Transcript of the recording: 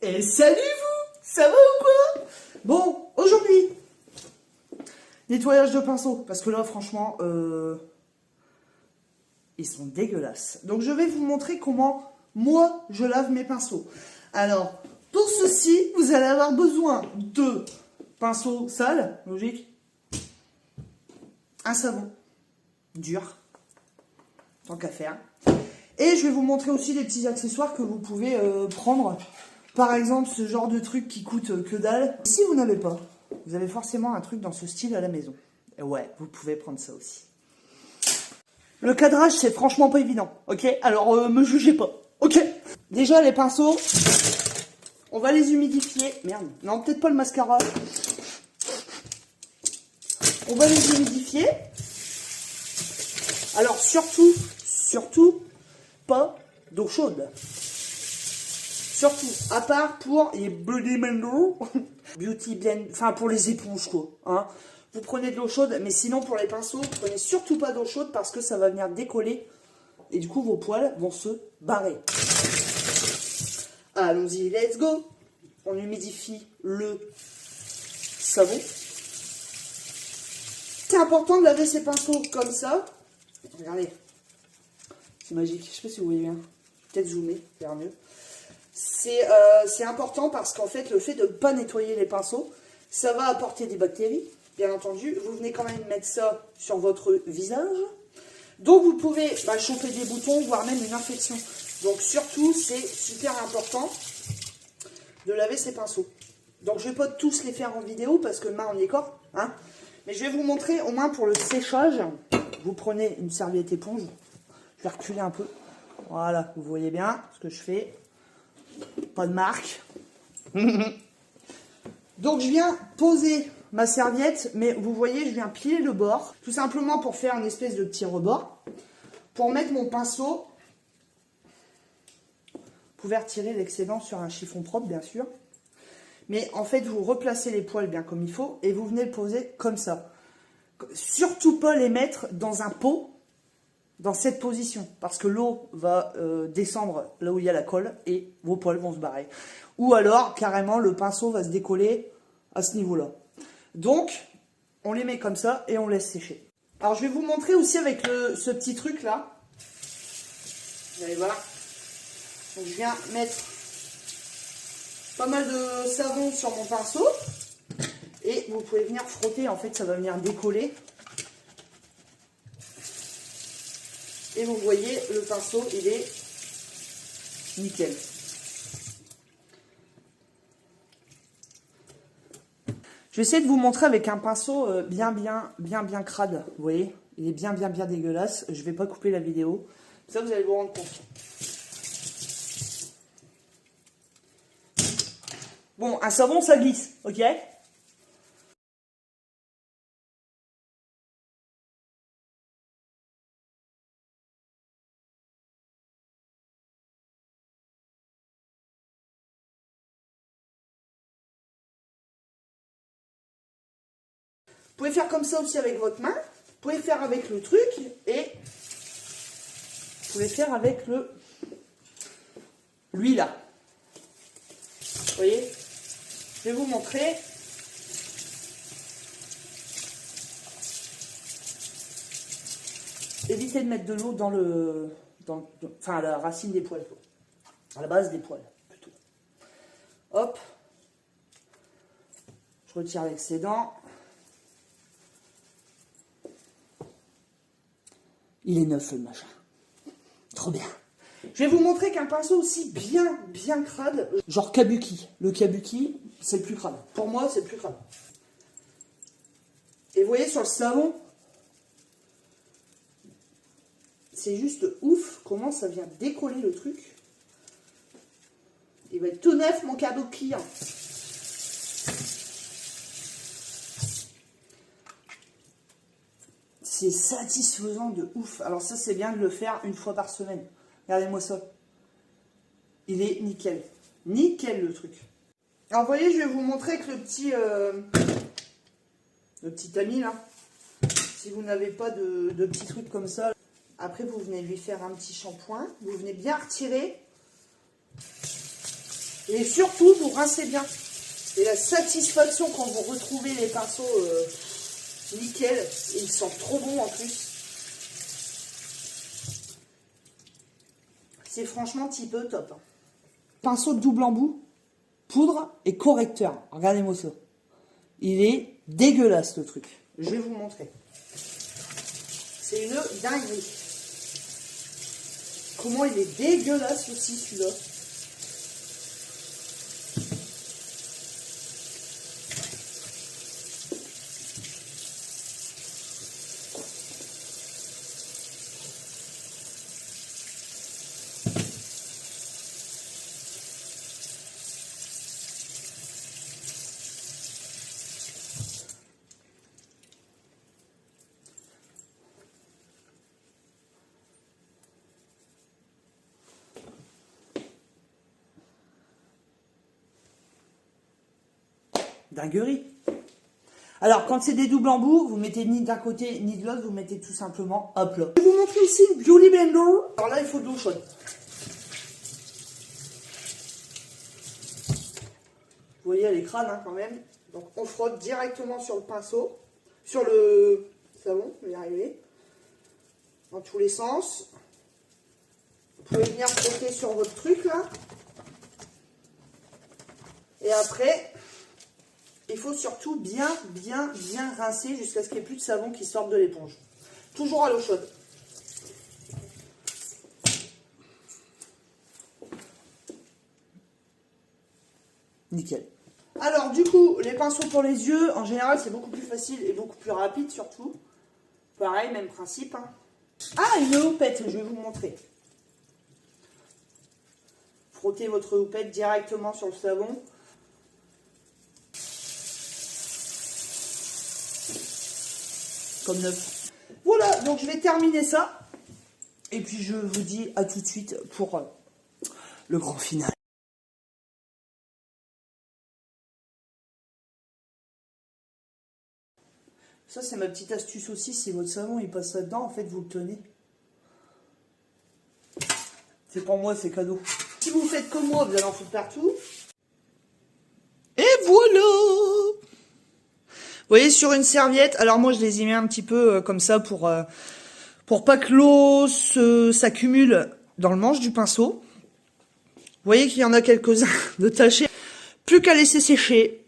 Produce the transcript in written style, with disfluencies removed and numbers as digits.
Et salut vous! Ça va ou quoi? Bon, aujourd'hui, nettoyage de pinceau. Parce que là, franchement, ils sont dégueulasses. Donc, je vais vous montrer comment, moi, je lave mes pinceaux. Alors, pour ceci, vous allez avoir besoin de pinceaux sales, logique. Un savon dur, tant qu'à faire. Et je vais vous montrer aussi des petits accessoires que vous pouvez prendre. Par exemple, ce genre de truc qui coûte que dalle. Si vous n'avez pas, vous avez forcément un truc dans ce style à la maison. Et ouais, vous pouvez prendre ça aussi. Le cadrage, c'est franchement pas évident, ok? Alors, me jugez pas, ok? Déjà, les pinceaux, on va les humidifier. Merde, non, peut-être pas le mascara. On va les humidifier. Alors, surtout, pas d'eau chaude. Surtout, à part pour les Bloody Mendo, Beauty Blend, enfin pour les éponges quoi. Hein. Vous prenez de l'eau chaude, mais sinon pour les pinceaux, prenez surtout pas d'eau chaude parce que ça va venir décoller et du coup vos poils vont se barrer. Allons-y, let's go. On humidifie le savon. C'est important de laver ses pinceaux comme ça. Regardez, c'est magique. Je sais pas si vous voyez bien. Peut-être zoomer, faire mieux. C'est important parce qu'en fait, le fait de ne pas nettoyer les pinceaux, ça va apporter des bactéries, bien entendu. Vous venez quand même mettre ça sur votre visage. Donc, vous pouvez choper des boutons, voire même une infection. Donc, surtout, c'est super important de laver ces pinceaux. Donc, je ne vais pas tous les faire en vidéo parce que main, on y est corps. Hein. Mais je vais vous montrer, au moins pour le séchage, vous prenez une serviette éponge. Je vais reculer un peu. Voilà, vous voyez bien ce que je fais. Pas de marque. Donc je viens poser ma serviette, mais vous voyez, je viens piler le bord, tout simplement pour faire une espèce de petit rebord. Pour mettre mon pinceau, vous pouvez retirer l'excédent sur un chiffon propre, bien sûr. Mais en fait, vous replacez les poils bien comme il faut et vous venez le poser comme ça. Surtout pas les mettre dans un pot, dans cette position, parce que l'eau va descendre là où il y a la colle et vos poils vont se barrer. Ou alors, carrément, le pinceau va se décoller à ce niveau-là. Donc, on les met comme ça et on laisse sécher. Alors, je vais vous montrer aussi avec ce petit truc-là. Vous allez voir. Donc, je viens mettre pas mal de savon sur mon pinceau. Et vous pouvez venir frotter, en fait, ça va venir décoller. Et vous voyez, le pinceau, il est nickel. Je vais essayer de vous montrer avec un pinceau bien crade. Vous voyez, il est bien dégueulasse. Je ne vais pas couper la vidéo. Ça, vous allez vous rendre compte. Bon, un savon, ça glisse, ok ? Vous pouvez faire comme ça aussi avec votre main. Vous pouvez faire avec le truc et vous pouvez faire avec lui là. Vous voyez? Je vais vous montrer. Évitez de mettre de l'eau enfin à la racine des poils, quoi. À la base des poils, plutôt. Hop. Je retire l'excédent. Il est neuf le machin. Trop bien. Je vais vous montrer qu'un pinceau aussi bien crade, genre kabuki. Le kabuki, c'est le plus crade. Pour moi, c'est le plus crade. Et vous voyez sur le savon, c'est juste ouf comment ça vient décoller le truc. Il va être tout neuf mon kabuki. Hein. C'est satisfaisant de ouf. Alors ça, c'est bien de le faire une fois par semaine. Regardez-moi ça. Il est nickel. Nickel le truc. Alors vous voyez, je vais vous montrer avec le petit ami là. Si vous n'avez pas de petits trucs comme ça, après vous venez lui faire un petit shampoing. Vous venez bien retirer. Et surtout, vous rincez bien. Et la satisfaction quand vous retrouvez les pinceaux nickel, ils sentent trop bon en plus. C'est franchement petit peu top. Pinceau de double embout, poudre et correcteur. Regardez-moi ça. Il est dégueulasse le truc. Je vais vous montrer. C'est une dinguerie. Comment il est dégueulasse aussi celui-là. Dinguerie. Alors, quand c'est des doubles embouts, vous mettez ni d'un côté ni de l'autre, vous mettez tout simplement hop là. Je vais vous montrer aussi une Beauty Blender. Alors là, il faut de l'eau chaude. Vous voyez, elle est crâne hein, quand même. Donc, on frotte directement sur le pinceau, sur le savon, je vais y arriver, dans tous les sens. Vous pouvez venir frotter sur votre truc là. Et après, il faut surtout bien rincer jusqu'à ce qu'il n'y ait plus de savon qui sorte de l'éponge. Toujours à l'eau chaude. Nickel. Alors du coup, les pinceaux pour les yeux, en général, c'est beaucoup plus facile et beaucoup plus rapide surtout. Pareil, même principe. Hein. Ah, une houppette, je vais vous montrer. Frottez votre houppette directement sur le savon. Comme neuf. Voilà, donc je vais terminer ça. Et puis je vous dis à tout de suite pour le grand final. Ça, c'est ma petite astuce aussi. Si votre savon il passe là-dedans, en fait, vous le tenez. C'est pour moi, c'est cadeau. Si vous faites comme moi, vous allez en foutre partout. Et voilà! Vous voyez, sur une serviette, alors moi je les ai mis un petit peu comme ça pour pas que l'eau s'accumule dans le manche du pinceau. Vous voyez qu'il y en a quelques-uns de tachés. Plus qu'à laisser sécher.